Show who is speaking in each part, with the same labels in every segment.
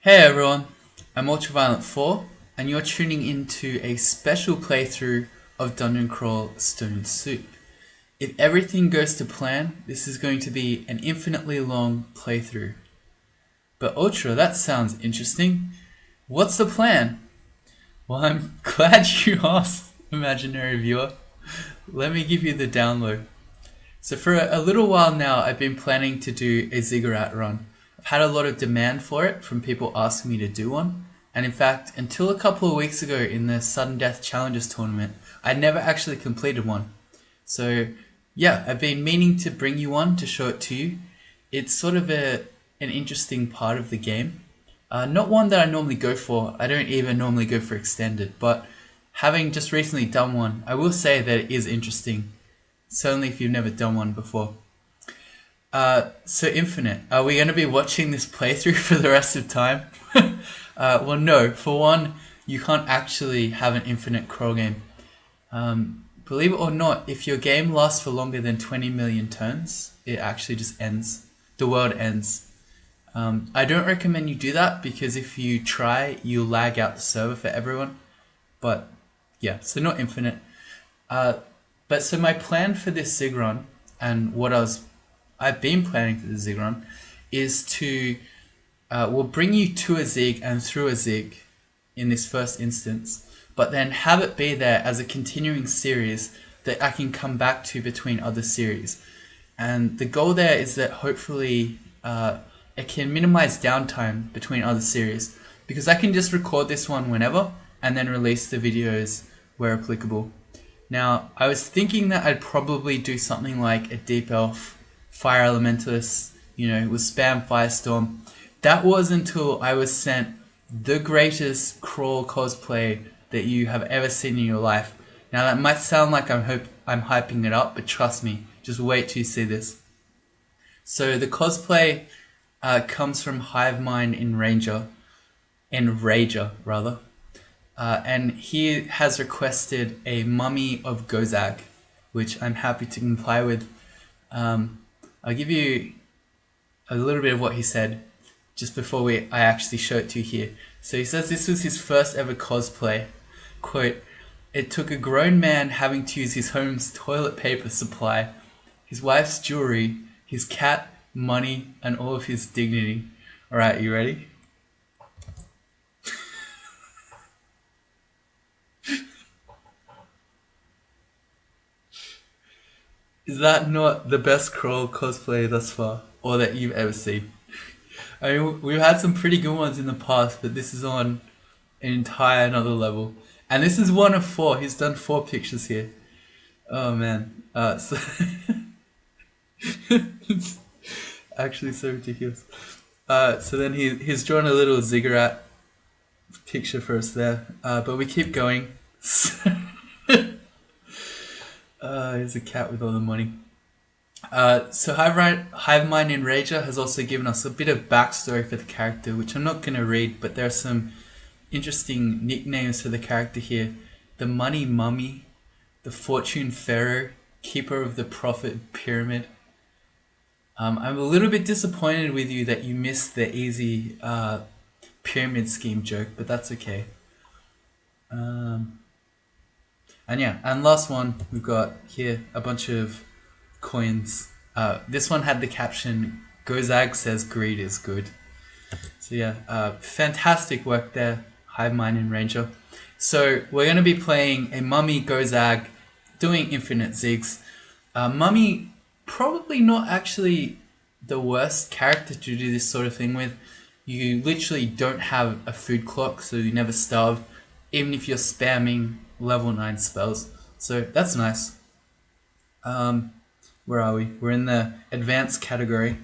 Speaker 1: Hey everyone, I'm Ultraviolent4 and you're tuning into a special playthrough of Dungeon Crawl Stone Soup. If everything goes to plan, this is going to be an infinitely long playthrough. But Ultra, that sounds interesting. What's the plan? Well, I'm glad you asked, imaginary viewer. Let me give you the download. So for a little while now, I've been planning to do a Ziggurat run. I've had a lot of demand for it from people asking me to do one. And in fact, until a couple of weeks ago in the Sudden Death Challenges tournament, I never actually completed one. So yeah, I've been meaning to bring you one to show it to you. It's sort of an interesting part of the game. Not one that I normally go for. I don't even normally go for extended, but having just recently done one, I will say that it is interesting. Certainly if you've never done one before. So Infinite, are we going to be watching this playthrough for the rest of time? Well, no. For one, you can't actually have an infinite crawl game. Believe it or not, if your game lasts for longer than 20 million turns, it actually just ends. The world ends. I don't recommend you do that because if you try, you'll lag out the server for everyone. But yeah, so not infinite. But so my plan for this Zig run and what I've been planning for the Zig run is to we'll bring you to a Zig and through a Zig in this first instance, but then have it be there as a continuing series that I can come back to between other series. And the goal there is that hopefully it can minimize downtime between other series because I can just record this one whenever and then release the videos where applicable. Now, I was thinking that I'd probably do something like a Deep Elf, Fire Elementalist, with Spam Firestorm. That was until I was sent the greatest crawl cosplay that you have ever seen in your life. Now, that might sound like I'm hyping it up, but trust me, just wait till you see this. So the cosplay comes from HivemindEnrager, and he has requested a Mummy of Gozag, which I'm happy to comply with. I'll give you a little bit of what he said just before I actually show it to you here. So he says this was his first ever cosplay. Quote, "It took a grown man having to use his home's toilet paper supply, his wife's jewelry, his cat, money, and all of his dignity." Alright, you ready? Is that not the best crawl cosplay thus far, or that you've ever seen? I mean, we've had some pretty good ones in the past, but this is on an entire another level. And this is one of 4. He's done 4 pictures here. Oh man, so it's actually so ridiculous. So then he's drawn a little Ziggurat picture for us there, but we keep going. Here's a cat with all the money. So HivemindEnrager has also given us a bit of backstory for the character, which I'm not going to read, but there are some interesting nicknames for the character here. The Money Mummy, the Fortune Pharaoh, Keeper of the Profit Pyramid. I'm a little bit disappointed with you that you missed the easy pyramid scheme joke, but that's okay. And yeah, and last one, we've got here a bunch of coins. This one had the caption, "Gozag says greed is good." So yeah, fantastic work there, HivemindEnrager. So we're going to be playing a Mummy Gozag, doing infinite zigs. Mummy, probably not actually the worst character to do this sort of thing with. You literally don't have a food clock, so you never starve, even if you're spamming level 9 spells. So that's nice. Where are we? We're in the advanced category.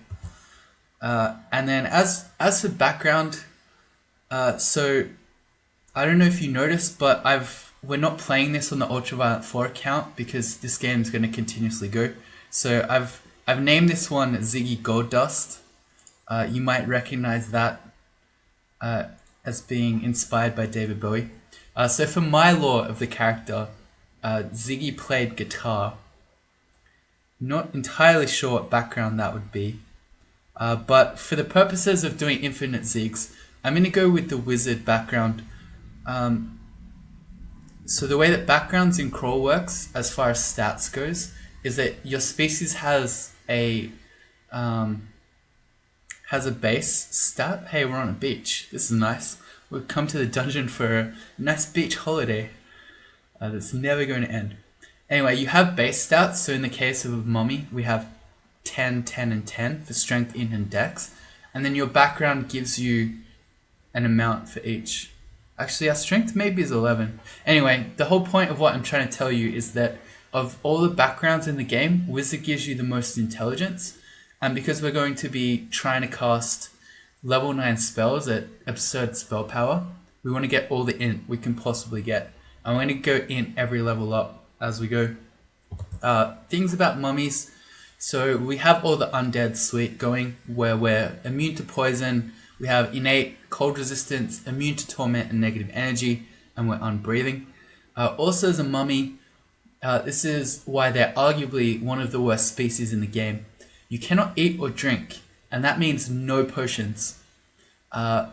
Speaker 1: And then as for background, so I don't know if you noticed, but we're not playing this on the Ultraviolent4 account because this game is going to continuously go. So I've named this one Ziggy Gold Dust. You might recognize that as being inspired by David Bowie. So for my lore of the character, Ziggy played guitar. Not entirely sure what background that would be. But for the purposes of doing infinite zigs, I'm going to go with the wizard background. So the way that backgrounds in Crawl works, as far as stats goes, is that your species has a base stat. Hey, we're on a beach. This is nice. We've come to the dungeon for a nice beach holiday that's never going to end. Anyway, you have base stats. So in the case of a mummy, we have 10, 10, and 10 for strength, int, and dex. And then your background gives you an amount for each. Actually, our strength maybe is 11. Anyway, the whole point of what I'm trying to tell you is that of all the backgrounds in the game, Wizard gives you the most intelligence. And because we're going to be trying to cast level 9 spells at absurd spell power, we want to get all the int we can possibly get. I'm going to go int every level up as we go. Things about mummies. So we have all the undead suite going, where we're immune to poison, we have innate cold resistance, immune to torment and negative energy, and we're unbreathing. Also as a mummy, this is why they're arguably one of the worst species in the game. You cannot eat or drink, and that means no potions. A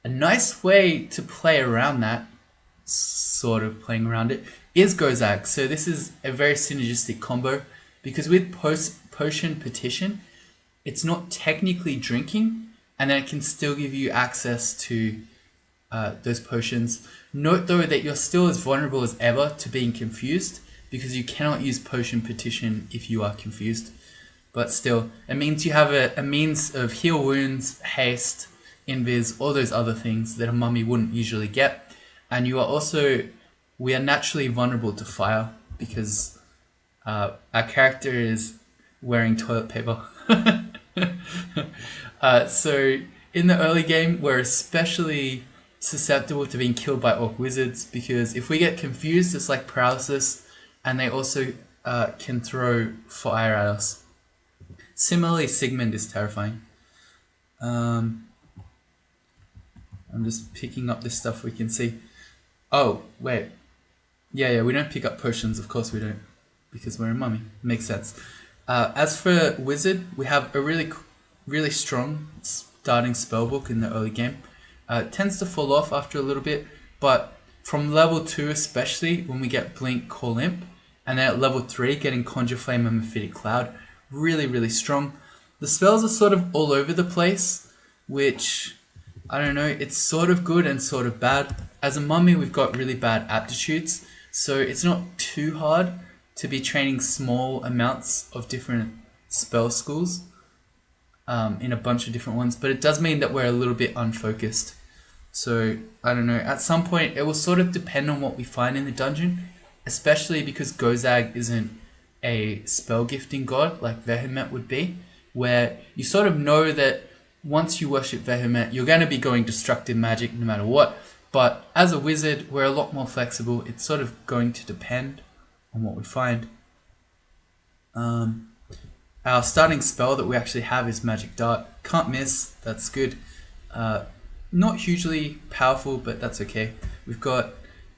Speaker 1: nice way to play around that, sort of playing around it, is Gozag. So this is a very synergistic combo, because with potion petition, it's not technically drinking, and then it can still give you access to those potions. Note though that you're still as vulnerable as ever to being confused, because you cannot use potion petition if you are confused. But still, it means you have a means of heal wounds, haste, invis, all those other things that a mummy wouldn't usually get. And you are also, we are naturally vulnerable to fire, because our character is wearing toilet paper. So in the early game, we're especially susceptible to being killed by orc wizards, because if we get confused, it's like paralysis, and they also can throw fire at us. Similarly, Sigmund is terrifying. I'm just picking up this stuff we can see. Oh, wait. Yeah, we don't pick up potions, of course we don't, because we're a mummy. Makes sense. As for wizard, we have a really strong starting spellbook in the early game. It tends to fall off after a little bit, but from level 2 especially, when we get Blink, Call Imp, and then at level 3 getting Conjure Flame and Mephitic Cloud, really strong. The spells are sort of all over the place, which, I don't know, it's sort of good and sort of bad. As a mummy, we've got really bad aptitudes, so it's not too hard to be training small amounts of different spell schools in a bunch of different ones, but it does mean that we're a little bit unfocused. So, I don't know, at some point it will sort of depend on what we find in the dungeon, especially because Gozag isn't a spell gifting god like Vehement would be, where you sort of know that once you worship Vehement, you're going to be going destructive magic no matter what. But as a wizard, we're a lot more flexible. It's sort of going to depend on what we find. Our starting spell that we actually have is Magic Dart. Can't miss, that's good. Not hugely powerful, but that's okay. We've got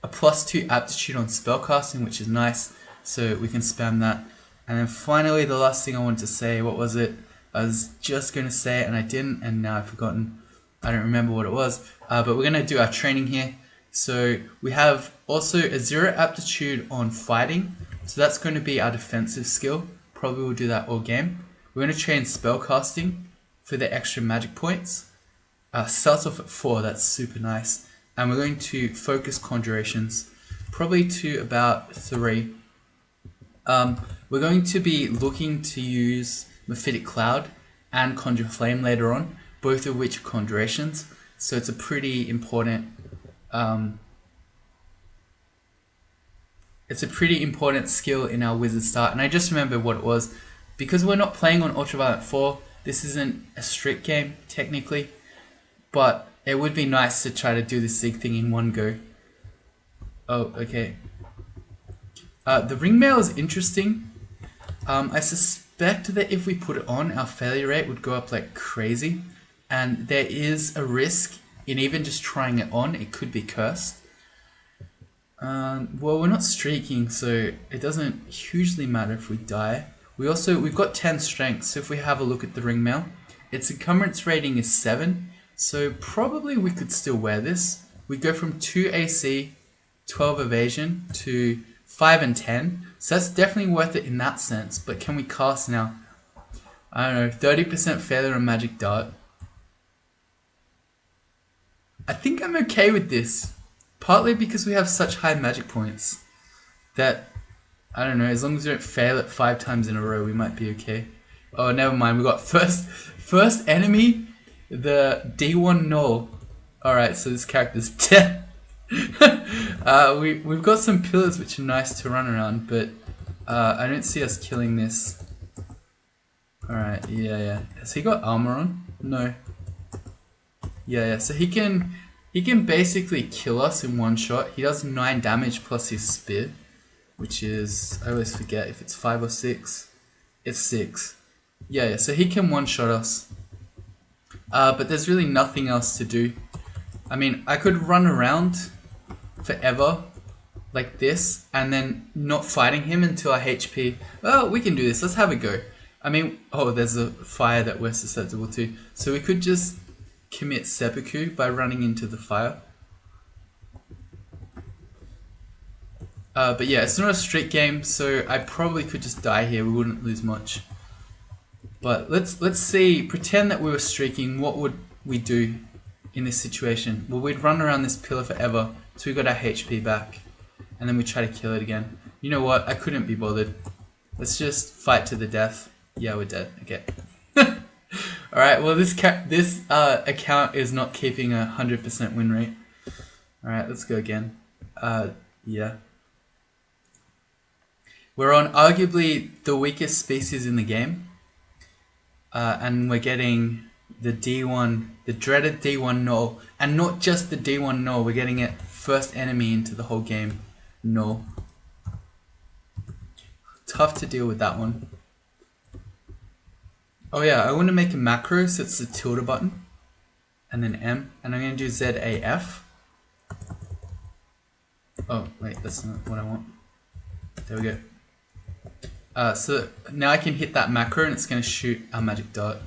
Speaker 1: a +2 aptitude on spellcasting, which is nice, so we can spam that. And then finally, the last thing I wanted to say, what was it? I was just going to say it and I didn't, and now I've forgotten. I don't remember what it was, but we're going to do our training here. So we have also a 0 aptitude on fighting, so that's going to be our defensive skill. Probably will do that all game. We're going to train spellcasting for the extra magic points. Starts off at 4, that's super nice. And we're going to focus conjurations, probably to about 3. We're going to be looking to use Mephitic Cloud and Conjure Flame later on, both of which are conjurations. So it's a pretty important skill in our wizard start. And I just remember what it was. Because we're not playing on Ultraviolet 4, this isn't a strict game technically, but it would be nice to try to do the Zig thing in one go. Oh, okay. The ring mail is interesting. I suspect that if we put it on, our failure rate would go up like crazy, and there is a risk in even just trying it on. It could be cursed. Well, we're not streaking, so it doesn't hugely matter if we die. We've got 10 strength, so if we have a look at the ring mail, its encumbrance rating is 7, So probably we could still wear this. We go from 2 AC, 12 evasion to 5 and 10. So that's definitely worth it in that sense. But can we cast now? I don't know, 30% failure on magic dart. I think I'm okay with this. Partly because we have such high magic points that, I don't know, as long as we don't fail it 5 times in a row, we might be okay. Oh, never mind. We got first enemy, the D1 gnoll. Alright, so this character's dead. We've got some pillars which are nice to run around, but I don't see us killing this. Alright, yeah. Has he got armor on? No. Yeah, so he can basically kill us in one shot. He does 9 damage plus his spear, which is, I always forget if it's 5 or 6. It's 6. Yeah, so he can one-shot us. But there's really nothing else to do. I mean, I could run around forever like this and then not fighting him until I HP. Well, we can do this. Let's have a go. I mean, oh, there's a fire that we're susceptible to. So we could just commit seppuku by running into the fire. But yeah, it's not a streak game, so I probably could just die here. We wouldn't lose much. But let's see. Pretend that we were streaking. What would we do in this situation? Well, we'd run around this pillar forever till we got our HP back, and then we try to kill it again. You know what? I couldn't be bothered. Let's just fight to the death. Yeah, we're dead. Okay. All right. Well, this account is not keeping 100% win rate. All right. Let's go again. Yeah. We're on arguably the weakest species in the game. And we're getting the D1, the dreaded D1 gnoll. And not just the D1 gnoll, we're getting it first enemy into the whole game, gnoll. Tough to deal with that one. Oh yeah, I want to make a macro, so it's the tilde button. And then M, and I'm going to do ZAF. Oh, wait, that's not what I want. There we go. So now I can hit that macro and it's going to shoot our magic dart.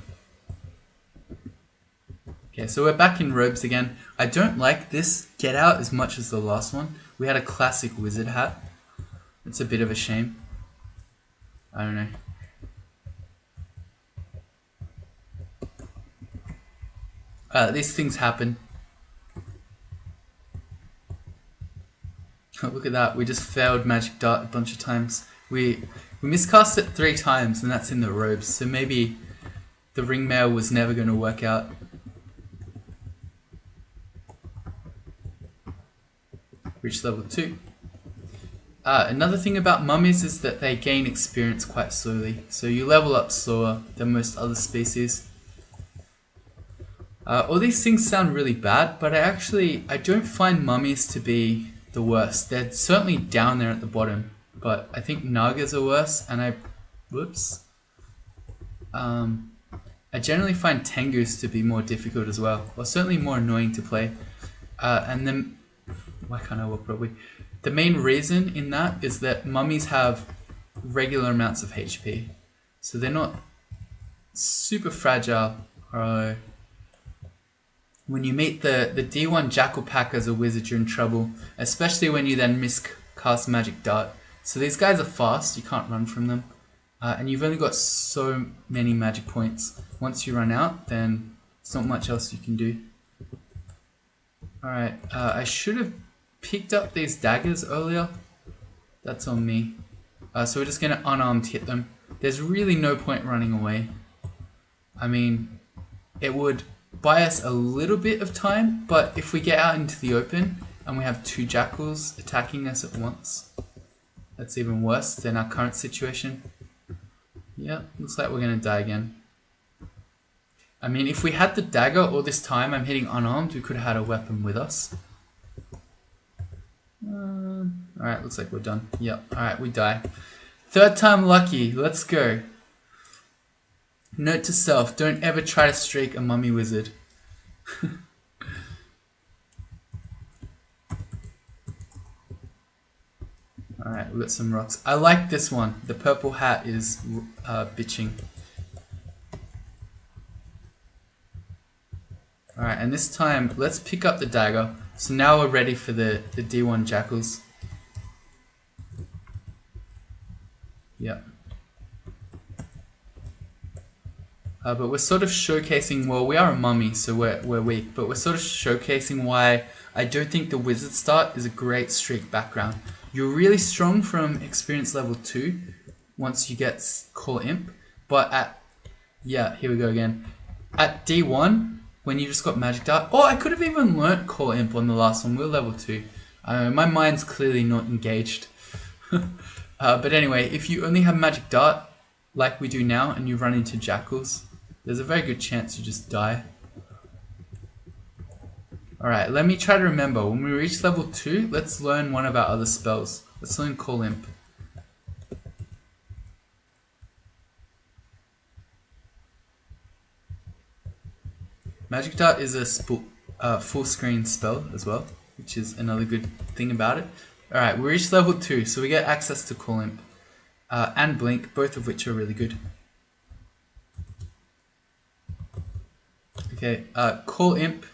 Speaker 1: Okay, so we're back in robes again. I don't like this get out as much as the last one. We had a classic wizard hat. It's a bit of a shame. I don't know. These things happen. Oh, look at that. We just failed magic dart a bunch of times. We miscast it 3 times, and that's in the robes, so maybe the ringmail was never going to work out. Reach level 2. Another thing about mummies is that they gain experience quite slowly, so you level up slower than most other species. All these things sound really bad, but I don't find mummies to be the worst. They're certainly down there at the bottom. But I think Nagas are worse, and I generally find Tengus to be more difficult as well, or certainly more annoying to play. And then, why can't I walk properly? The main reason in that is that mummies have regular amounts of HP, so they're not super fragile. When you meet the D1 Jackal Pack as a wizard, you're in trouble, especially when you then miscast Magic Dart. So these guys are fast, you can't run from them. And you've only got so many magic points. Once you run out, then there's not much else you can do. Alright, I should have picked up these daggers earlier. That's on me. So we're just going to unarmed hit them. There's really no point running away. I mean, it would buy us a little bit of time, but if we get out into the open and we have 2 jackals attacking us at once, that's even worse than our current situation. Yeah, looks like we're going to die again. I mean, if we had the dagger all this time I'm hitting unarmed, we could have had a weapon with us. Alright, looks like we're done. Yep, alright, we die. 3rd time lucky, let's go. Note to self, don't ever try to streak a mummy wizard. Alright, we got some rocks. I like this one. The purple hat is bitching. Alright, Alright, and this time, let's pick up the dagger. So now we're ready for the D1 jackals. Yep. But we're sort of showcasing, well, we are a mummy, so we're weak, but we're sort of showcasing why I don't think the wizard start is a great streak background. You're really strong from experience level 2 once you get Call Imp, but at, yeah, here we go again. At D1, when you just got Magic Dart, oh, I could have even learnt Call Imp on the last one, we we're level 2. My mind's clearly not engaged. But anyway, if you only have Magic Dart, like we do now, and you run into jackals, there's a very good chance you just die. Alright, let me try to remember. When we reach level 2, let's learn one of our other spells. Let's learn Call Imp. Magic Dart is a full screen spell as well, which is another good thing about it. Alright, we reached level 2, so we get access to Call Imp and Blink, both of which are really good. Okay, Call Imp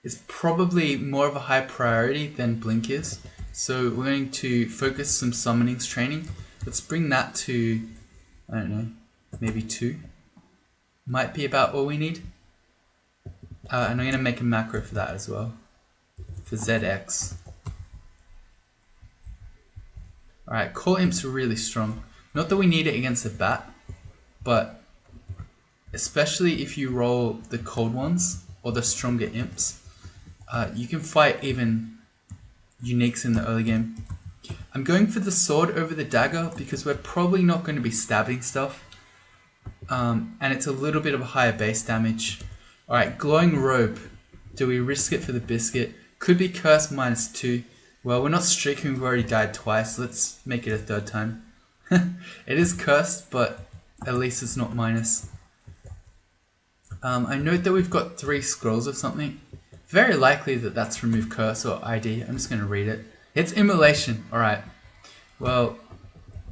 Speaker 1: is probably more of a high priority than Blink is, so we're going to focus some summonings training. Let's bring that to, I don't know, maybe 2. Might be about all we need. And I'm going to make a macro for that as well, for ZX. Alright, Call Imp's really strong. Not that we need it against a bat, but especially if you roll the cold ones or the stronger imps, you can fight even uniques in the early game. I'm going for the sword over the dagger because we're probably not going to be stabbing stuff, and it's a little bit of a higher base damage. Alright, glowing robe. Do we risk it for the biscuit? Could be curse -2. Well, we're not streaking, we've already died twice. Let's make it a third time. It is cursed, but at least it's not minus. I note that we've got 3 scrolls or something. Very likely that that's remove curse or ID. I'm just going to read it. It's immolation. Alright. Well,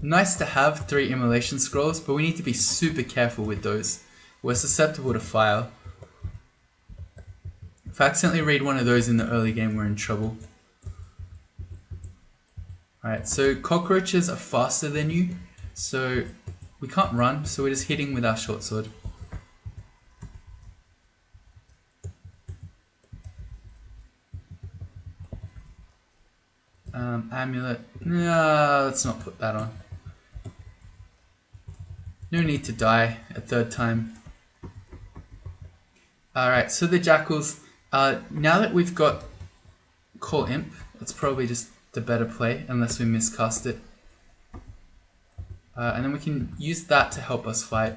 Speaker 1: nice to have 3 immolation scrolls, but we need to be super careful with those. We're susceptible to fire. If I accidentally read one of those in the early game, we're in trouble. Alright, so cockroaches are faster than you, so we can't run, so we're just hitting with our short sword. Amulet. No, let's not put that on. No need to die a third time. Alright, so the jackals. Now that we've got Call Imp, it's probably just the better play, unless we miscast it. And then we can use that to help us fight.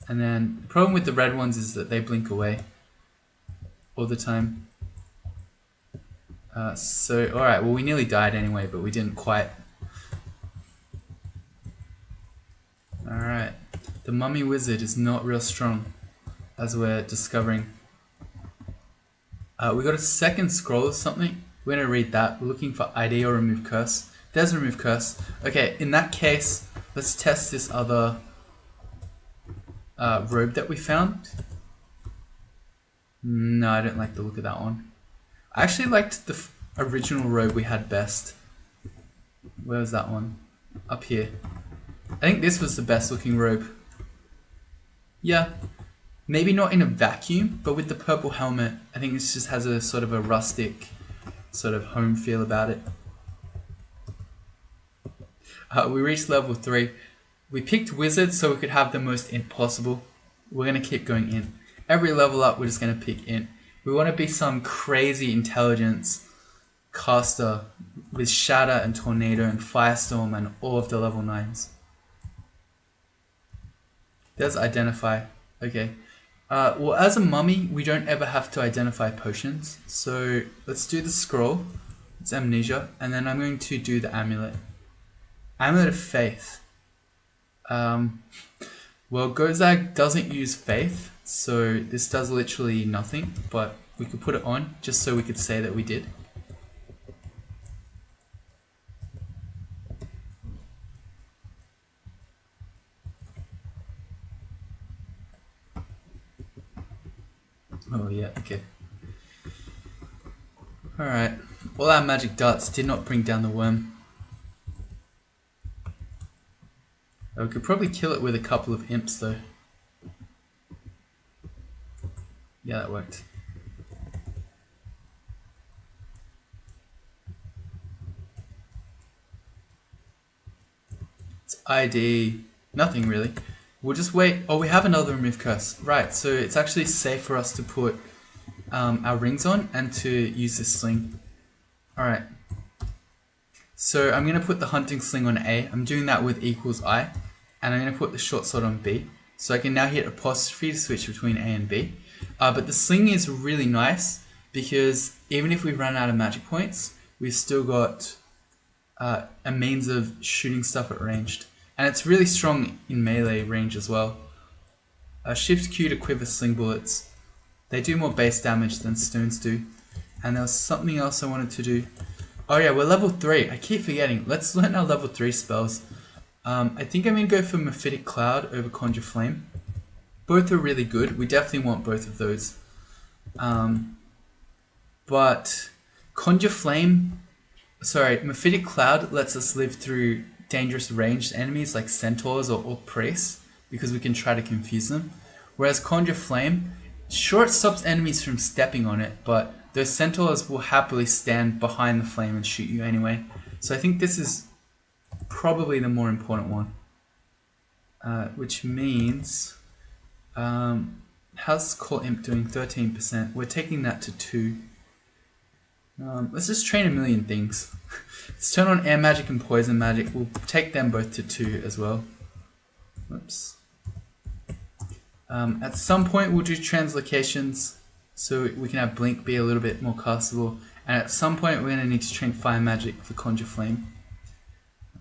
Speaker 1: And then the problem with the red ones is that they blink away all the time. Alright, well we nearly died anyway, but we didn't quite. Alright, the mummy wizard is not real strong, as we're discovering. We got a second scroll or something. We're going to read that. We're looking for ID or remove curse. There's remove curse. Okay, in that case, let's test this other robe that we found. No, I don't like the look of that one. I actually liked the original robe we had best. Where was that one? Up here. I think this was the best looking robe. Yeah. Maybe not in a vacuum, but with the purple helmet, I think this just has a sort of a rustic, sort of home feel about it. We reached level 3. We picked wizard so we could have the most int possible. We're going to keep going int. Every level up, we're just going to pick int. We want to be some crazy intelligence caster with shatter and tornado and firestorm and all of the level 9s. There's identify. Okay. Well, as a mummy, we don't ever have to identify potions. So let's do the scroll. It's amnesia. And then I'm going to do the amulet. Amulet of faith. Well, Gozag doesn't use faith. So this does literally nothing. But we could put it on just so we could say that we did. Oh yeah, Okay. Alright. All our magic darts did not bring down the worm. We could probably kill it with a couple of imps though. Yeah, that worked. It's ID. Nothing really. We'll just wait. Oh, we have another remove curse. Right, so it's actually safe for us to put our rings on and to use this sling. Alright. So I'm going to put the hunting sling on A. I'm doing that with equals I. And I'm going to put the short sword on B. So I can now hit apostrophe to switch between A and B. But the sling is really nice because even if we run out of magic points, we've still got a means of shooting stuff at ranged. And it's really strong in melee range as well. Shift Q to quiver sling bullets. They do more base damage than stones do. And there was something else I wanted to do. Oh yeah, we're level 3. I keep forgetting. Let's learn our level 3 spells. I think I'm going to go for Mephitic Cloud over Conjure Flame. Both are really good. We definitely want both of those. But Conjure Flame... Sorry, Mephitic Cloud lets us live through dangerous ranged enemies like centaurs or orc priests because we can try to confuse them. Whereas Conjure Flame, sure, it stops enemies from stepping on it, but those centaurs will happily stand behind the flame and shoot you anyway. So I think this is probably the more important one. Which means... how's Call Imp doing? 13%. We're taking that to 2. Let's just train a million things. Let's turn on air magic and poison magic. We'll take them both to 2 as well. Whoops. At some point we'll do translocations so we can have Blink be a little bit more castable. And at some point we're going to need to train fire magic for Conjure Flame.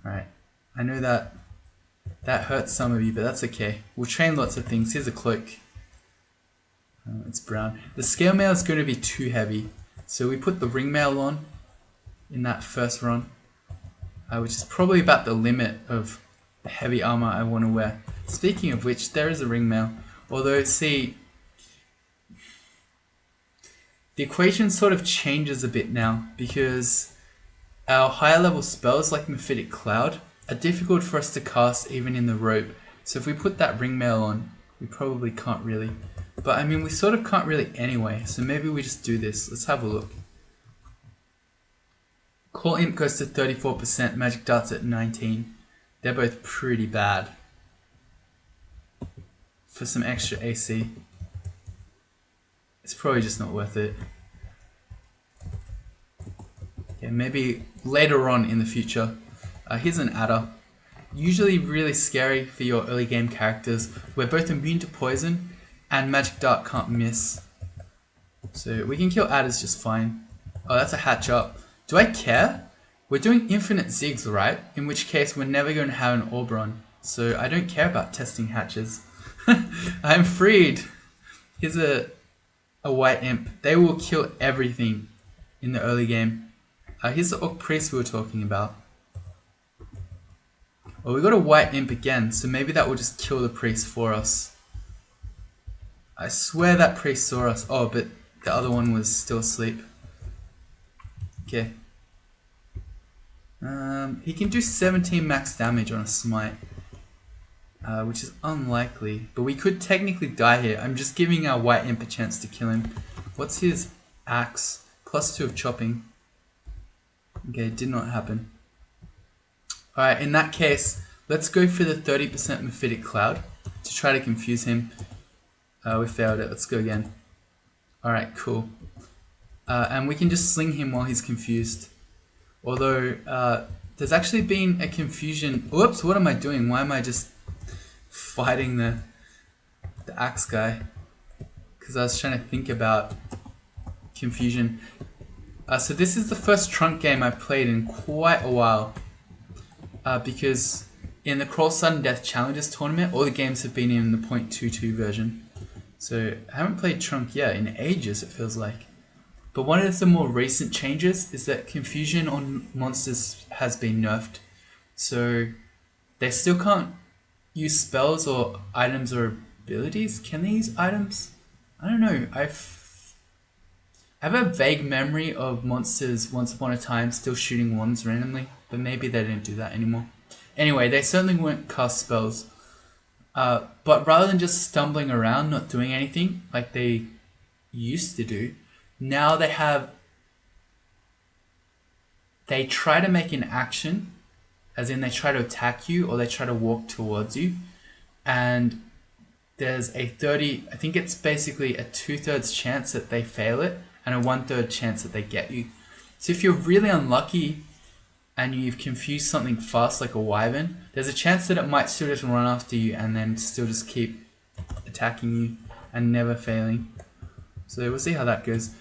Speaker 1: Alright. I know that hurts some of you, but that's okay. We'll train lots of things. Here's a cloak. It's brown. The scale mail is going to be too heavy. So we put the ring mail on in that first run, which is probably about the limit of heavy armor I want to wear. Speaking of which, there is a ring mail. Although, see, the equation sort of changes a bit now because our higher level spells like Mephitic Cloud are difficult for us to cast even in the rope. So if we put that ring mail on, we probably can't really. But I mean, we sort of can't really anyway, so maybe we just do this. Let's have a look. Call Imp goes to 34%, Magic Darts at 19. They're both pretty bad. For some extra AC. It's probably just not worth it. Yeah, maybe later on in the future. Here's an adder. Usually really scary for your early game characters. We're both immune to poison and Magic Dart can't miss. So we can kill adders just fine. Oh, that's a hatch up. Do I care? We're doing infinite zigs, right? In which case we're never going to have an Oberon. So I don't care about testing hatches. I'm freed. Here's a white imp. They will kill everything in the early game. Here's the Orc Priest we were talking about. Well, we got a white imp again, so maybe that will just kill the priest for us. I swear that priest saw us. Oh, but the other one was still asleep. Okay. He can do 17 max damage on a smite, which is unlikely. But we could technically die here. I'm just giving our white imp a chance to kill him. What's his axe? +2 of chopping. Okay, did not happen. Alright, in that case, let's go for the 30% Mephitic Cloud to try to confuse him. We failed it. Let's go again. Alright, cool. And we can just sling him while he's confused. Although, there's actually been a confusion. Whoops, what am I doing? Why am I just fighting the axe guy? Because I was trying to think about confusion. So this is the first trunk game I've played in quite a while. Because in the Crawl Sudden Death Challenges tournament, all the games have been in the .22 version. So I haven't played Trunk yet in ages, it feels like. But one of the more recent changes is that confusion on monsters has been nerfed. So they still can't use spells or items or abilities. Can they use items? I don't know. I have a vague memory of monsters once upon a time still shooting wands randomly, but maybe they didn't do that anymore. Anyway, they certainly won't cast spells. But rather than just stumbling around, not doing anything like they used to do, now they try to make an action, as in they try to attack you or they try to walk towards you, and there's a 30, I think it's basically a 2/3 chance that they fail it and a 1/3 chance that they get you. So if you're really unlucky and you've confused something fast like a wyvern, there's a chance that it might still just run after you and then still just keep attacking you and never failing. So we'll see how that goes.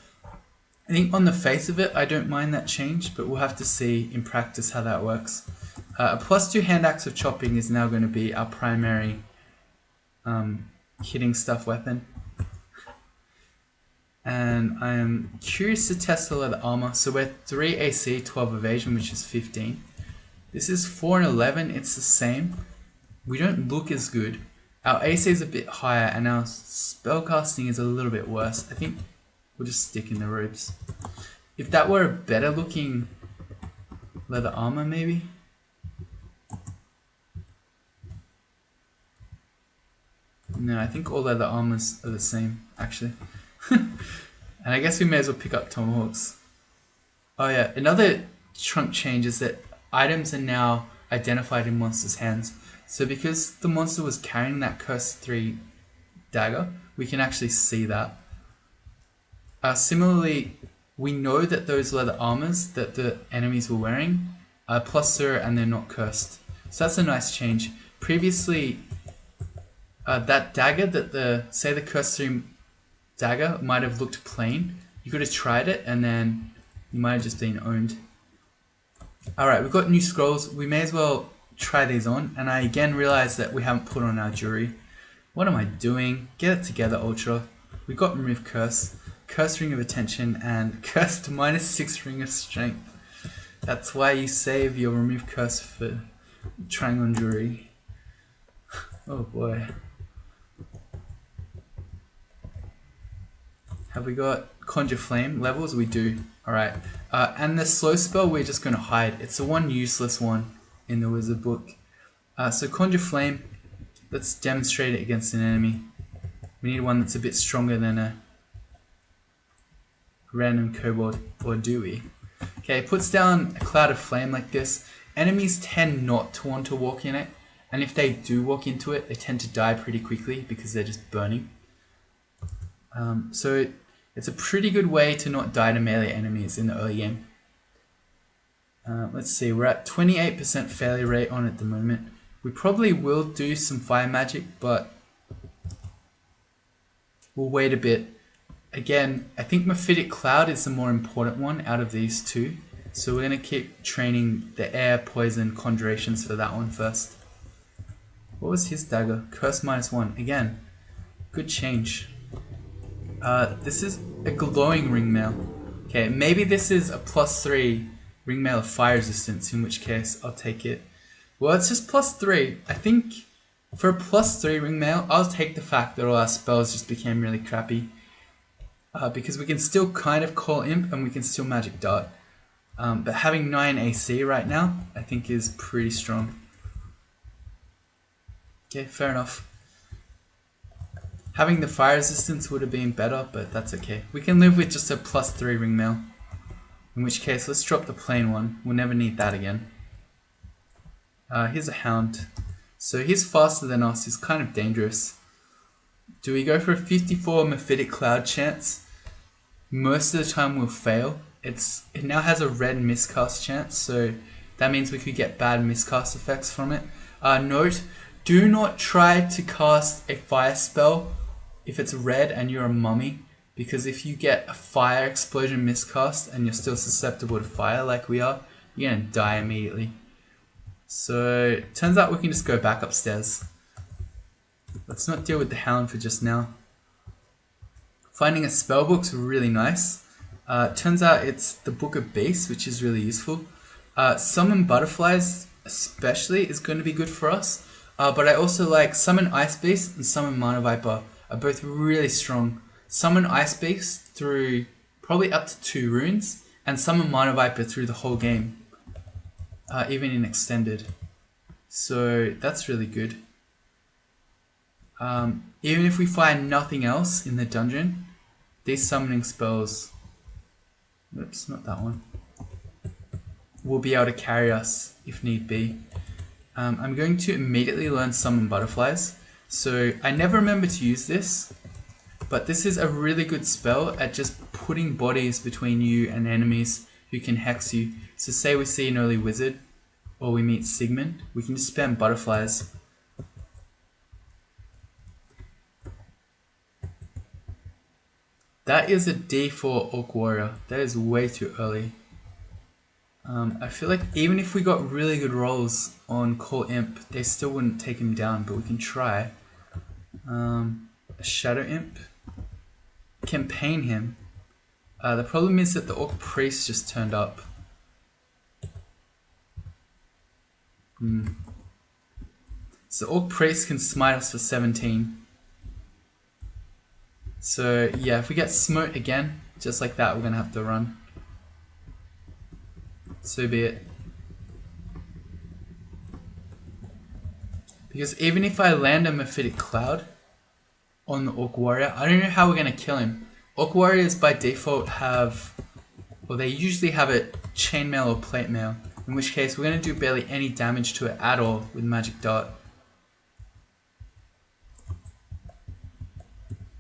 Speaker 1: I think on the face of it, I don't mind that change, but we'll have to see in practice how that works. A +2 hand axe of chopping is now going to be our primary hitting stuff weapon. And I am curious to test the leather armor. So we're 3 AC, 12 evasion, which is 15. This is 4 and 11, it's the same. We don't look as good. Our AC is a bit higher and our spellcasting is a little bit worse. I think we'll just stick in the robes. If that were a better looking leather armor maybe. No, I think all leather armors are the same actually. And I guess we may as well pick up tomahawks. Oh yeah, another trunk change is that items are now identified in monsters' hands. So because the monster was carrying that Curse 3 dagger, we can actually see that. Similarly, we know that those leather armors that the enemies were wearing are +0 and they're not cursed. So that's a nice change. Previously, that dagger that say the Curse 3 dagger might have looked plain. You could have tried it and then you might have just been owned. Alright, we've got new scrolls. We may as well try these on. And I again realized that we haven't put on our jewelry. What am I doing? Get it together, Ultra. We got remove curse, curse ring of attention, and cursed -6 ring of strength. That's why you save your remove curse for trying on jewelry. Oh boy. Have we got Conjure Flame levels? We do. Alright. And the slow spell we're just going to hide. It's the one useless one in the wizard book. So Conjure Flame, let's demonstrate it against an enemy. We need one that's a bit stronger than a random kobold, or do we? Okay, it puts down a cloud of flame like this. Enemies tend not to want to walk in it. And if they do walk into it, they tend to die pretty quickly because they're just burning. So it's a pretty good way to not die to melee enemies in the early game. Let's see, we're at 28% failure rate on at the moment. We probably will do some fire magic, but we'll wait a bit. Again, I think Mephitic Cloud is the more important one out of these two. So we're going to keep training the air, poison, conjurations for that one first. What was his dagger? Curse -1. Again, good change. This is a glowing ringmail. Okay, maybe this is a +3 ringmail of fire resistance, in which case I'll take it. Well, it's just +3. I think for a +3 ringmail, I'll take the fact that all our spells just became really crappy. Because we can still kind of call imp and we can still magic dart. But having 9 AC right now, I think is pretty strong. Okay, fair enough. Having the fire resistance would have been better, but that's okay. We can live with just a +3 ringmail. In which case, let's drop the plain one. We'll never need that again. Here's a hound. So he's faster than us. He's kind of dangerous. Do we go for a 54 Mephitic Cloud chance? Most of the time we'll fail. It now has a red miscast chance, so that means we could get bad miscast effects from it. Note, do not try to cast a fire spell if it's red and you're a mummy, because if you get a fire explosion miscast and you're still susceptible to fire like we are, you're gonna die immediately. So it turns out we can just go back upstairs. Let's not deal with the hound for just now. Finding a spellbook's really nice. Turns out it's the Book of Beasts, which is really useful. Summon butterflies especially is going to be good for us. But I also like Summon Ice Beast and Summon Mana Viper are both really strong. Summon Ice Beast through probably up to 2 runes, and summon Mana Viper through the whole game, even in extended. So that's really good. Even if we find nothing else in the dungeon, these summoning spells, oops, not that one, will be able to carry us if need be. I'm going to immediately learn Summon Butterflies. So I never remember to use this, but this is a really good spell at just putting bodies between you and enemies who can hex you. So say we see an early wizard, or we meet Sigmund, we can just spam butterflies. That is a D4 Orc Warrior. That is way too early. I feel like even if we got really good rolls on Call Imp, they still wouldn't take him down, but we can try. A Shadow Imp can pain him. The problem is that the Orc Priest just turned up. So Orc Priest can smite us for 17. So yeah, if we get smote again, just like that, we're gonna have to run. So be it. Because even if I land a Mephitic Cloud on the Orc Warrior, I don't know how we're gonna kill him. Orc Warriors by default have, well, they usually have a chainmail or plate mail, in which case we're gonna do barely any damage to it at all with Magic Dart.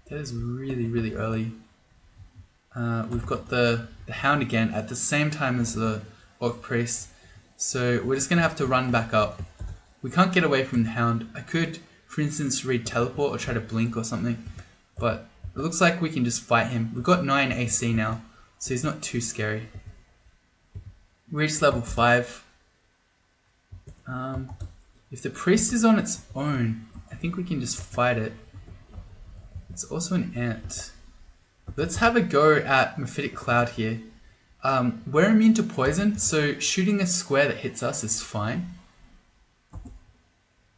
Speaker 1: That is really, really early. We've got the Hound again at the same time as the Orc Priest, so we're just gonna have to run back up. We can't get away from the Hound. I could, for instance, read Teleport or try to blink or something, but it looks like we can just fight him. We've got 9 AC now, so he's not too scary. We reached level 5. If the Priest is on its own, I think we can just fight it. It's also an ant. Let's have a go at Mephitic Cloud here. We're immune to poison, so shooting a square that hits us is fine.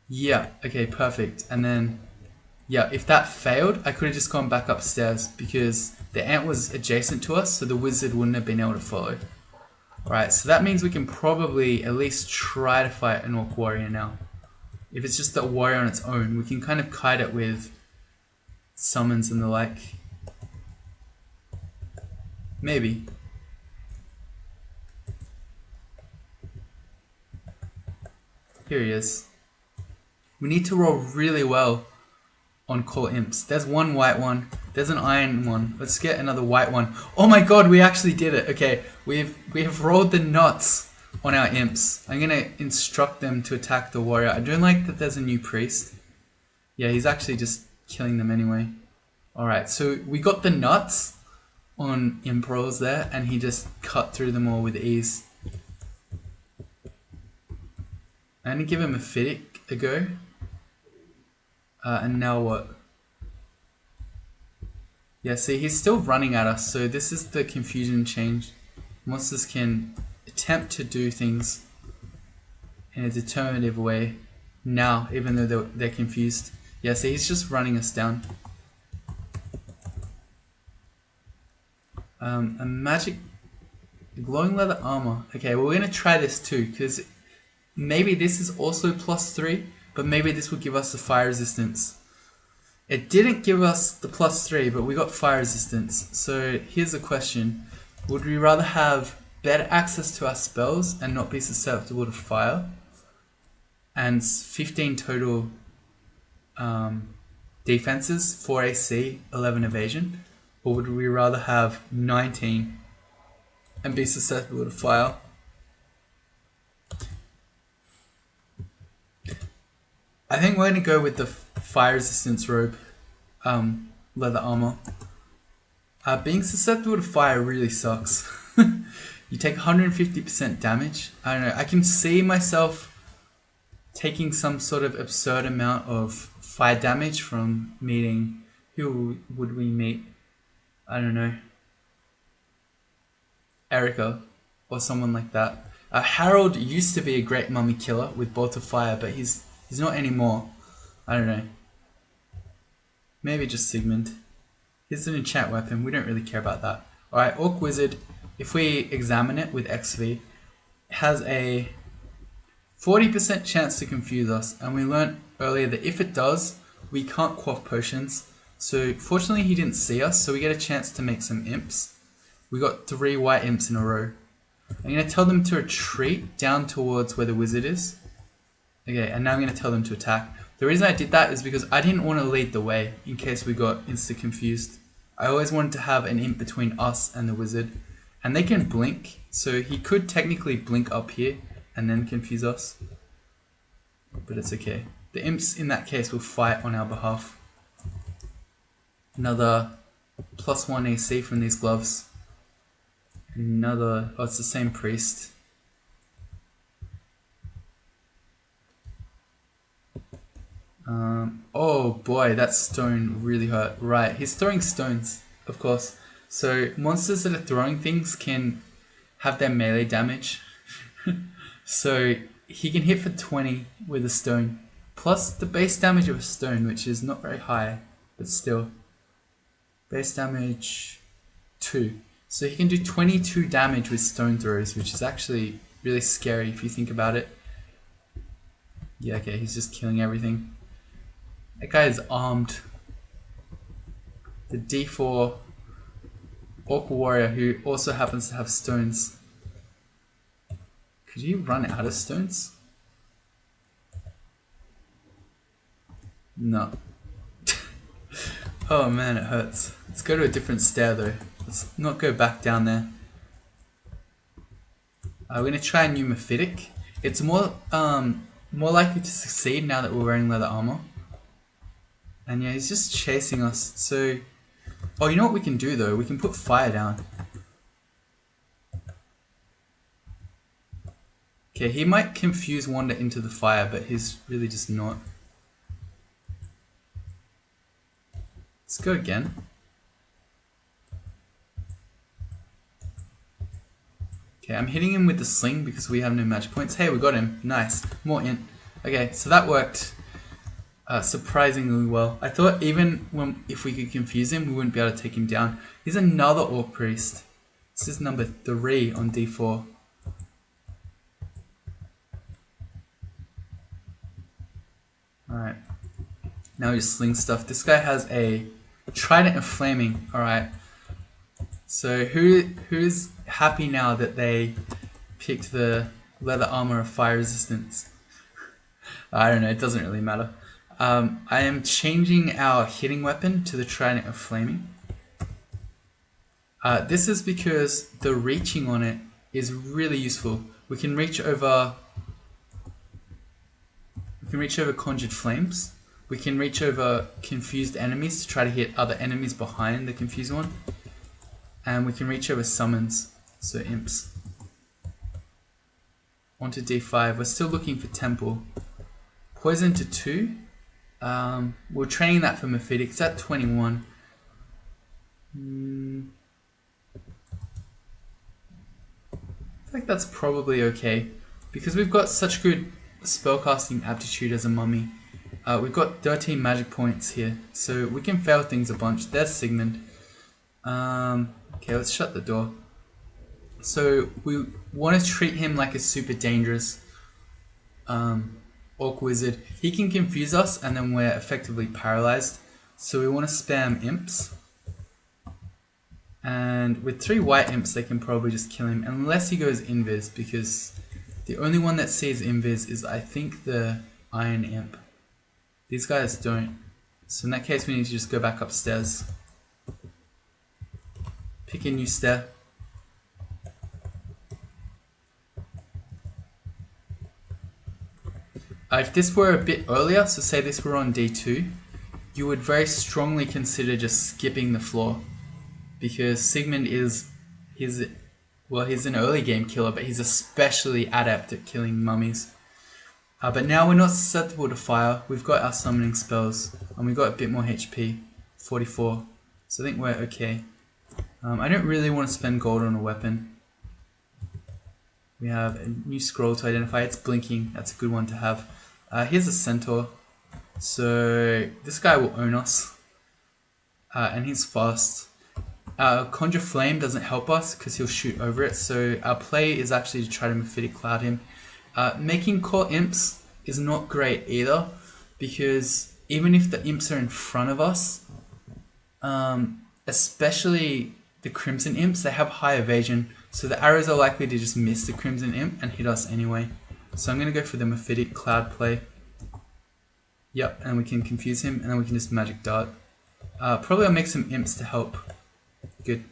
Speaker 1: Yeah, okay, perfect. And then, yeah, if that failed, I could have just gone back upstairs because the ant was adjacent to us, so the wizard wouldn't have been able to follow. Alright, so that means we can probably at least try to fight an Orc Warrior now. If it's just a warrior on its own, we can kind of kite it with summons and the like. Maybe. Here he is. We need to roll really well on Call Imps. There's one white one. There's an iron one. Let's get another white one. Oh my god, we actually did it. Okay, we have rolled the knots on our imps. I'm gonna instruct them to attack the warrior. I don't like that there's a new priest. Yeah, he's actually just killing them anyway. Alright, so we got the nuts on imp rolls there, and he just cut through them all with ease. I'm gonna give him a Mephitic a go. And now what? Yeah, see, he's still running at us, so this is the confusion change. Monsters can attempt to do things in a determinative way now, even though they're confused. Yeah, see, he's just running us down. A magic glowing leather armor. Okay, well, we're gonna try this too, because maybe this is also +3, but maybe this will give us the fire resistance. It didn't give us the +3, but we got fire resistance. So here's a question. Would we rather have better access to our spells and not be susceptible to fire, and 15 total defenses, 4 AC, 11 evasion, or would we rather have 19 and be susceptible to fire? I think we're going to go with the fire resistance robe, leather armor. Being susceptible to fire really sucks. You take 150% damage. I don't know, I can see myself taking some sort of absurd amount of fire damage from meeting, who would we meet? I don't know, Erica or someone like that. Harold used to be a great mummy killer with Bolt of Fire, but he's not anymore. I don't know. Maybe just Sigmund. Here's an enchant weapon. We don't really care about that. Alright, Orc Wizard, if we examine it with XV, has a 40% chance to confuse us, and we learned earlier that if it does, we can't quaff potions. So fortunately he didn't see us, so we get a chance to make some imps. We got 3 white imps in a row. I'm going to tell them to retreat down towards where the wizard is. Okay, and now I'm going to tell them to attack. The reason I did that is because I didn't want to lead the way in case we got insta-confused. I always wanted to have an imp between us and the wizard. And they can blink, so he could technically blink up here and then confuse us. But it's okay. The imps in that case will fight on our behalf. Another +1 AC from these gloves. Another, oh, it's the same priest. Oh boy, that stone really hurt. Right, he's throwing stones, of course. So monsters that are throwing things can have their melee damage. So he can hit for 20 with a stone, plus the base damage of a stone, which is not very high, but still. Base damage 2. So he can do 22 damage with stone throws, which is actually really scary if you think about it. Yeah, okay, he's just killing everything. That guy is armed. The D4 Orc Warrior, who also happens to have stones. Could you run out of stones? No. Oh man, it hurts. Let's go to a different stair though. Let's not go back down there. We're gonna try a new Mephitic. It's more likely to succeed now that we're wearing leather armor. And yeah, he's just chasing us. So, oh, you know what we can do though? We can put fire down. Okay, he might confuse Wanda into the fire, but he's really just not. Let's go again. Okay, I'm hitting him with the sling because we have no magic points. Hey, we got him. Nice. More int. Okay, so that worked surprisingly well. I thought even if we could confuse him, we wouldn't be able to take him down. Here's another Orc Priest. This is number 3 on D4. Alright. Now we just sling stuff. This guy has a Trident of Flaming. Alright. So who's happy now that they picked the leather armor of fire resistance? I don't know, it doesn't really matter. I am changing our hitting weapon to the Trident of Flaming. This is because the reaching on it is really useful. We can reach over conjured flames. We can reach over confused enemies to try to hit other enemies behind the confused one. And we can reach over summons, so imps. Onto D5, we're still looking for Temple. Poison to 2. We're training that for Mephitic, it's at 21. I feel like that's probably okay. Because we've got such good spellcasting aptitude as a mummy. We've got 13 magic points here, so we can fail things a bunch. There's Sigmund. Okay, let's shut the door. So we want to treat him like a super dangerous Orc Wizard. He can confuse us and then we're effectively paralyzed. So we want to spam imps. And with 3 white imps they can probably just kill him unless he goes invis, because the only one that sees invis is I think the iron imp. These guys don't. So in that case we need to just go back upstairs. Pick a new stair. If this were a bit earlier, so say this were on D2, you would very strongly consider just skipping the floor. Because Sigmund he's an early game killer, but he's especially adept at killing mummies. But now we're not susceptible to fire, we've got our summoning spells, and we've got a bit more HP, 44. So I think we're okay. I don't really want to spend gold on a weapon. We have a new scroll to identify, it's blinking, that's a good one to have. Here's a centaur, so this guy will own us, and he's fast. Conjure Flame doesn't help us because he'll shoot over it, so our play is actually to try to Mephitic Cloud him. Making core imps is not great either, because even if the imps are in front of us, especially the Crimson imps, they have high evasion, so the arrows are likely to just miss the Crimson imp and hit us anyway. So I'm going to go for the Mephitic Cloud play. Yep, and we can confuse him, and then we can just Magic Dart. Probably I'll make some imps to help. Good.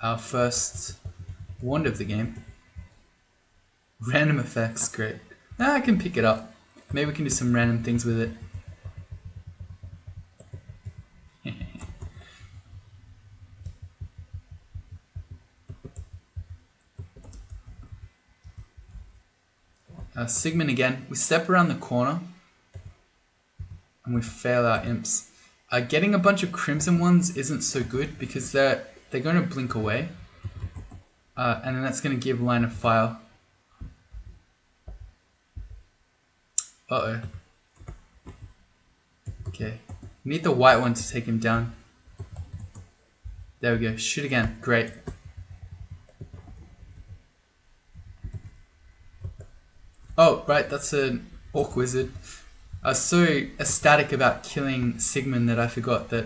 Speaker 1: Our first wand of the game. Random effects, great. Now I can pick it up. Maybe we can do some random things with it. Sigmund again. We step around the corner and we fail our imps. Getting a bunch of crimson ones isn't so good because they're going to blink away. And then that's going to give line of fire. Uh-oh. Okay. We need the white one to take him down. There we go. Shoot again. Great. Oh, right. That's an Orc Wizard. I was so ecstatic about killing Sigmund that I forgot that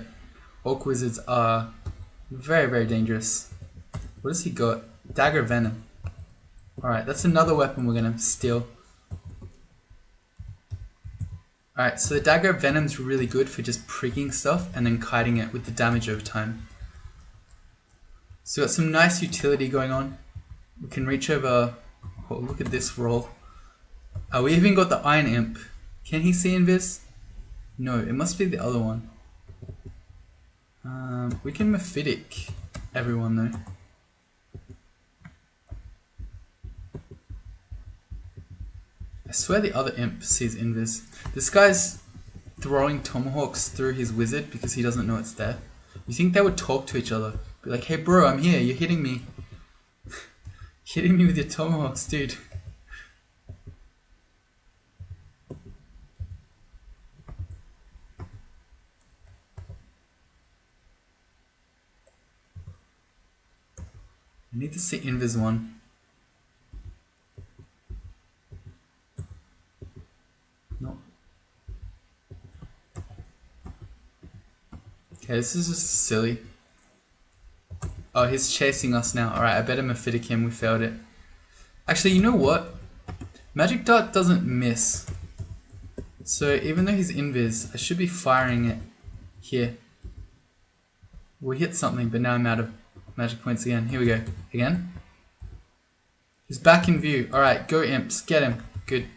Speaker 1: Orc Wizards are very, very dangerous. What has he got? Dagger Venom. Alright, that's another weapon we're going to steal. Alright, so the Dagger of Venom's really good for just pricking stuff and then kiting it with the damage over time. So we've got some nice utility going on. We can reach over... Oh, look at this roll. We even got the Iron Imp. Can he see Invis? No, it must be the other one. We can Mephitic everyone though. I swear the other imp sees Invis. This guy's throwing tomahawks through his wizard because he doesn't know it's there. You think they would talk to each other? Be like, hey bro, I'm here, you're hitting me. Hitting me with your tomahawks, dude. I need to see Invis one. No. Okay, this is just silly. Oh, he's chasing us now. Alright, I better Mephitic him. We failed it. Actually, you know what? Magic Dart doesn't miss. So even though he's invis, I should be firing it here. We hit something, but now I'm out of magic points again. Here we go. Again. He's back in view. Alright, go imps. Get him. Good.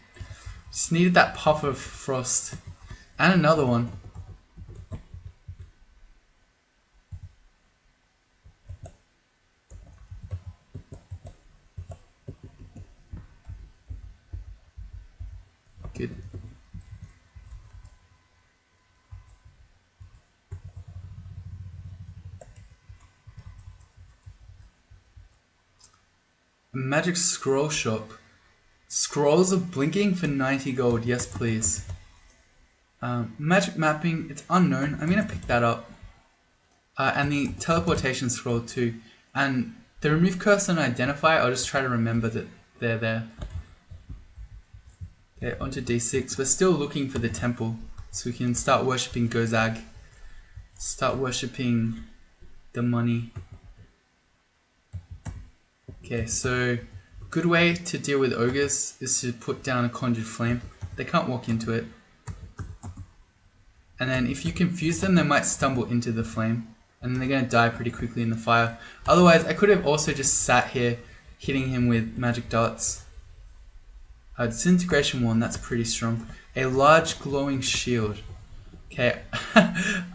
Speaker 1: Just needed that puff of frost. And another one. Good. Magic scroll shop. Scrolls of blinking for 90 gold. Yes, please. Magic mapping. It's unknown. I'm gonna pick that up. And the teleportation scroll too. And the remove curse and identify. I'll just try to remember that they're there. Okay, onto D6. We're still looking for the temple, so we can start worshipping Gozag. Start worshipping the money. Okay, so good way to deal with ogres is to put down a conjured flame. They can't walk into it. And then if you confuse them, they might stumble into the flame. And then they're going to die pretty quickly in the fire. Otherwise, I could have also just sat here hitting him with magic darts. Disintegration wand, that's pretty strong. A large glowing shield. Okay,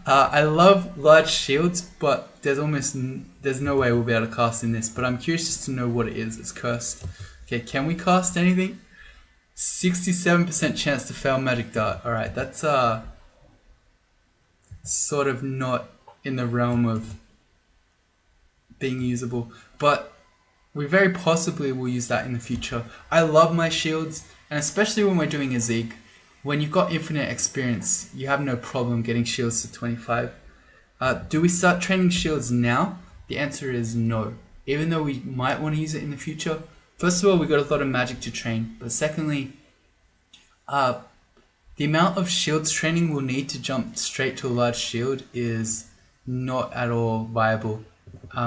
Speaker 1: I love large shields, but there's no way we'll be able to cast in this. But I'm curious just to know what it is. It's cursed. Okay, can we cast anything? 67% chance to fail magic dart. Alright, that's sort of not in the realm of being usable. But we very possibly will use that in the future. I love my shields, and especially when we're doing a Zig. when you've got infinite experience, you have no problem getting shields to 25. Do we start training shields now? The answer is no. Even though we might want to use it in the future. First of all, we got a lot of magic to train. But secondly, the amount of shields training we'll need to jump straight to a large shield is not at all viable.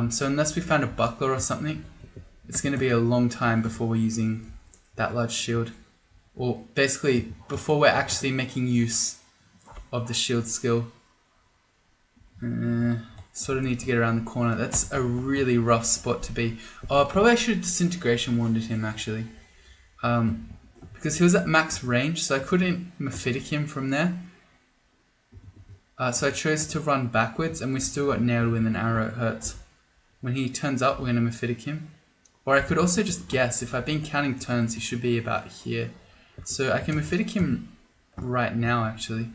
Speaker 1: So unless we found a buckler or something, it's going to be a long time before we're using that large shield. Or basically, before we're actually making use of the shield skill. Sort of need to get around the corner. That's a really rough spot to be. Oh, probably I should have disintegration wounded him actually. Because he was at max range, so I couldn't mephitic him from there. So I chose to run backwards, and we still got nailed with an arrow. It hurts. When he turns up, we're going to mephitic him. Or I could also just guess. If I've been counting turns, he should be about here. So I can mephitic him right now, actually.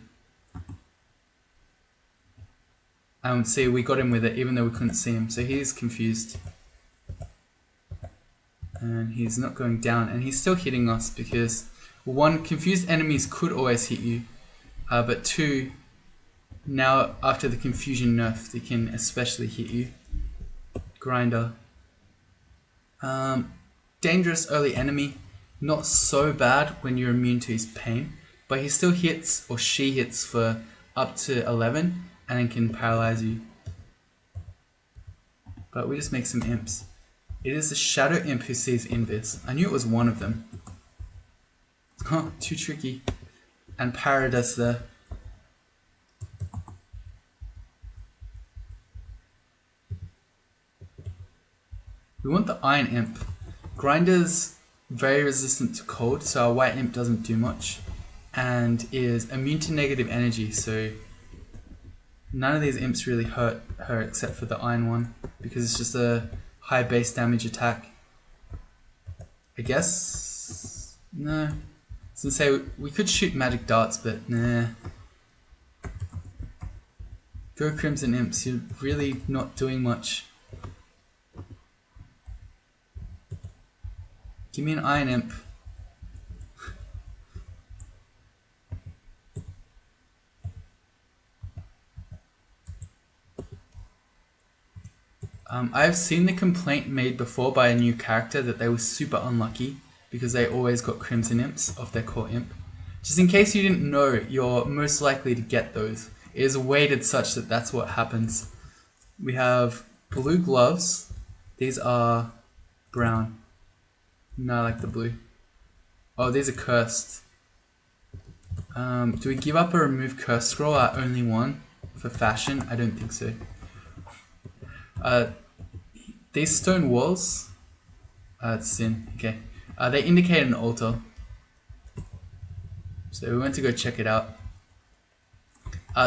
Speaker 1: See, we got him with it, even though we couldn't see him. So he's confused. And he's not going down. And he's still hitting us because, one, confused enemies could always hit you. But two, now after the confusion nerf, they can especially hit you. Grinder. Dangerous early enemy. Not so bad when you're immune to his pain. But he still hits, or she hits, for up to 11. And then can paralyze you. But we just make some imps. It is the shadow imp who sees invis. I knew it was one of them. Huh, too tricky. And Paradise there. We want the iron imp. Grinder's very resistant to cold, so our white imp doesn't do much. And is immune to negative energy, so none of these imps really hurt her except for the iron one, because it's just a high base damage attack. I guess? No. I was gonna say, we could shoot magic darts, but nah. Go Crimson Imps, you're really not doing much. Give me an iron imp. I've seen the complaint made before by a new character that they were super unlucky because they always got Crimson Imps off their core imp. Just in case you didn't know, you're most likely to get those. It is weighted such that that's what happens. We have blue gloves. These are brown. No, I like the blue. Oh, these are cursed. Do we give up a remove curse scroll, our only one, for fashion? I don't think so. These stone walls, it's sin, okay. They indicate an altar. So we went to go check it out.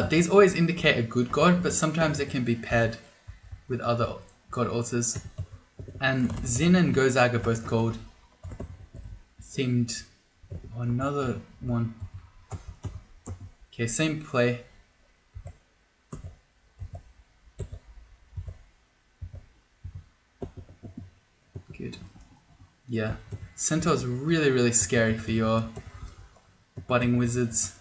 Speaker 1: These always indicate a good god, but sometimes they can be paired with other god altars. And Zin and Gozag are both gold themed. Oh, another one. Okay, same play. Good. Yeah. Centaur's really, really scary for your budding wizards.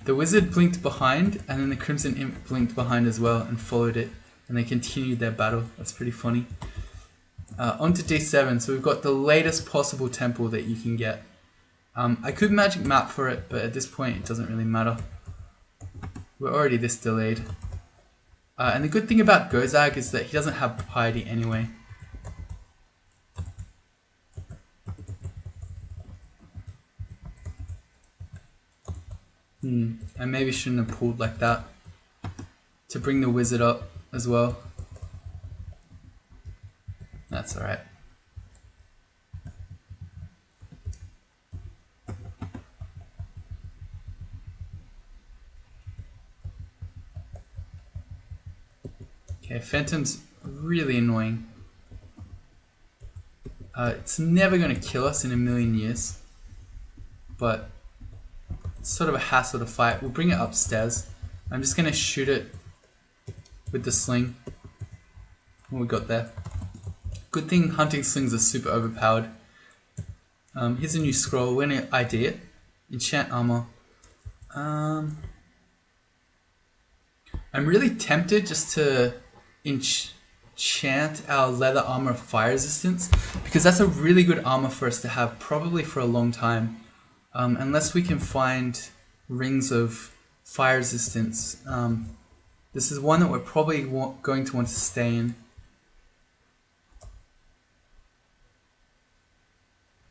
Speaker 1: The wizard blinked behind, and then the Crimson Imp blinked behind as well and followed it, and they continued their battle. That's pretty funny. On to D7, so we've got the latest possible temple that you can get. I could magic map for it, but at this point it doesn't really matter. We're already this delayed. And the good thing about Gozag is that he doesn't have piety anyway. I maybe shouldn't have pulled like that to bring the wizard up as well. That's alright. Okay, Phantom's really annoying. It's never going to kill us in a million years, but it's sort of a hassle to fight. We'll bring it upstairs. I'm just going to shoot it with the sling. What we got there. Good thing hunting slings are super overpowered. Here's a new scroll. We're going to ID it. Enchant armor. I'm really tempted just to enchant our leather armor of fire resistance, because that's a really good armor for us to have probably for a long time. Unless we can find rings of fire resistance. This is one that we're probably going to want to stay in.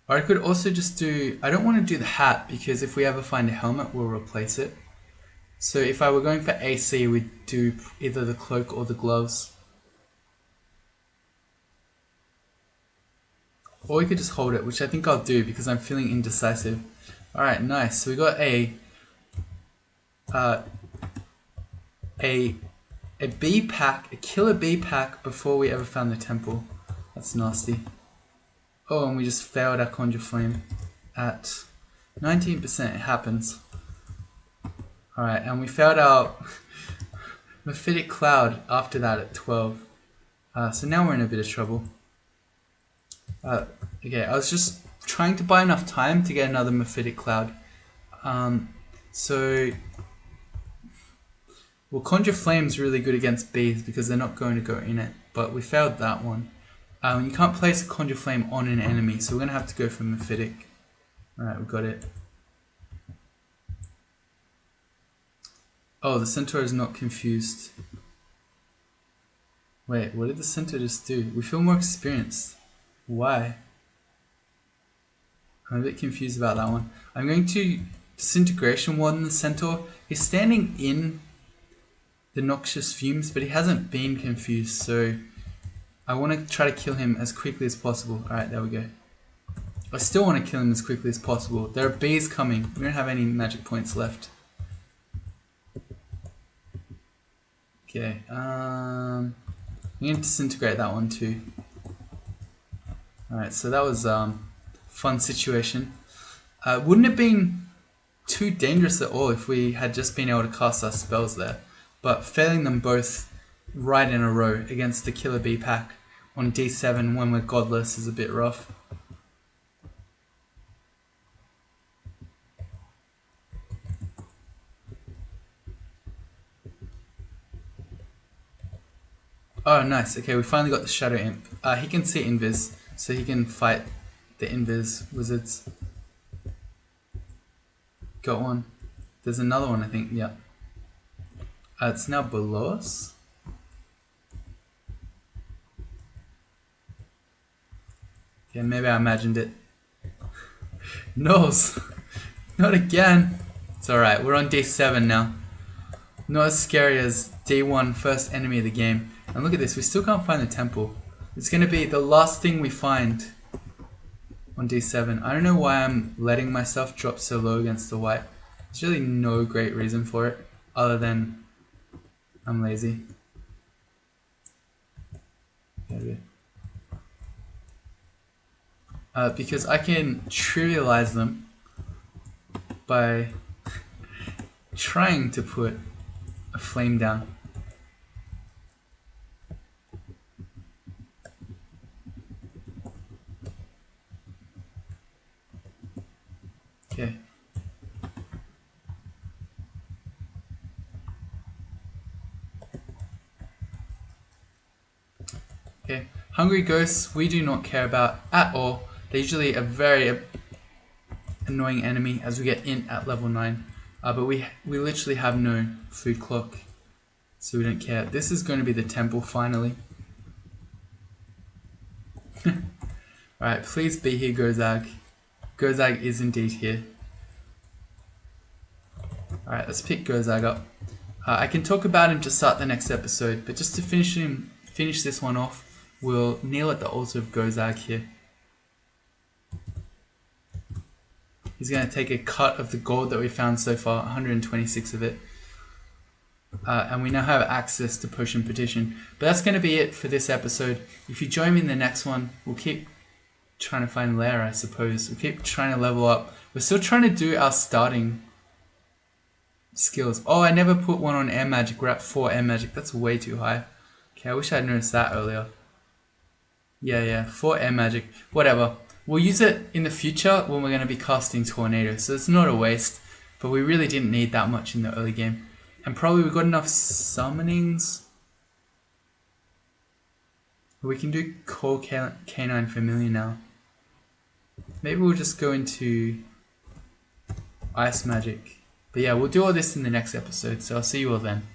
Speaker 1: Or I could also just do, I don't want to do the hat because if we ever find a helmet, we'll replace it. So if I were going for AC, we'd do either the cloak or the gloves. Or we could just hold it, which I think I'll do because I'm feeling indecisive. Alright, nice. So we got a bee pack, a killer bee pack before we ever found the temple. That's nasty. Oh, and we just failed our Conjure Flame at 19%. It happens. Alright, and we failed our Mephitic Cloud after that at 12. So now we're in a bit of trouble. Okay, I was just trying to buy enough time to get another Mephitic Cloud. Well, Conjure Flame's really good against bees because they're not going to go in it, but we failed that one. You can't place a Conjure Flame on an enemy, so we're going to have to go for Mephitic. Alright, we got it. Oh, the Centaur is not confused. Wait, what did the Centaur just do? We feel more experienced. Why? I'm a bit confused about that one. I'm going to Disintegration Warden the Centaur. He's standing in the noxious fumes, but he hasn't been confused, so I want to try to kill him as quickly as possible. Alright, there we go. I still want to kill him as quickly as possible. There are bees coming. We don't have any magic points left. Okay, I'm going to disintegrate that one too. Alright, so that was a fun situation. Wouldn't have been too dangerous at all if we had just been able to cast our spells there. But failing them both right in a row against the Killer Bee pack on D7 when we're godless is a bit rough. Oh, nice. Okay, we finally got the Shadow Imp. He can see Invis, so he can fight the Invis wizards. Got one. There's another one, I think. Yeah. It's now below us. Yeah, maybe I imagined it. Gnolls! Not again! It's alright, we're on D7 now. Not as scary as D1, first enemy of the game. And look at this, we still can't find the temple. It's going to be the last thing we find on D7. I don't know why I'm letting myself drop so low against the white. There's really no great reason for it, other than I'm lazy. Because I can trivialize them by trying to put a flame down. Okay. Okay. Hungry ghosts we do not care about at all. They're usually a very annoying enemy as we get in at level 9. But we literally have no food clock, so we don't care. This is going to be the temple finally. Alright, please be here, Gozag. Gozag is indeed here. Alright, let's pick Gozag up. I can talk about him to start the next episode, but just to finish this one off, we'll kneel at the altar of Gozag here. He's going to take a cut of the gold that we found so far, 126 of it. And we now have access to Potion Petition. But that's going to be it for this episode. If you join me in the next one, we'll keep trying to find Lair, I suppose. We'll keep trying to level up. We're still trying to do our starting skills. Oh, I never put one on air magic. We're at 4 air magic. That's way too high. Okay, I wish I'd noticed that earlier. Yeah, 4 air magic. Whatever. We'll use it in the future when we're going to be casting Tornado, so it's not a waste. But we really didn't need that much in the early game. And probably we've got enough summonings. We can do Call Canine Familiar now. Maybe we'll just go into Ice Magic. But yeah, we'll do all this in the next episode, so I'll see you all then.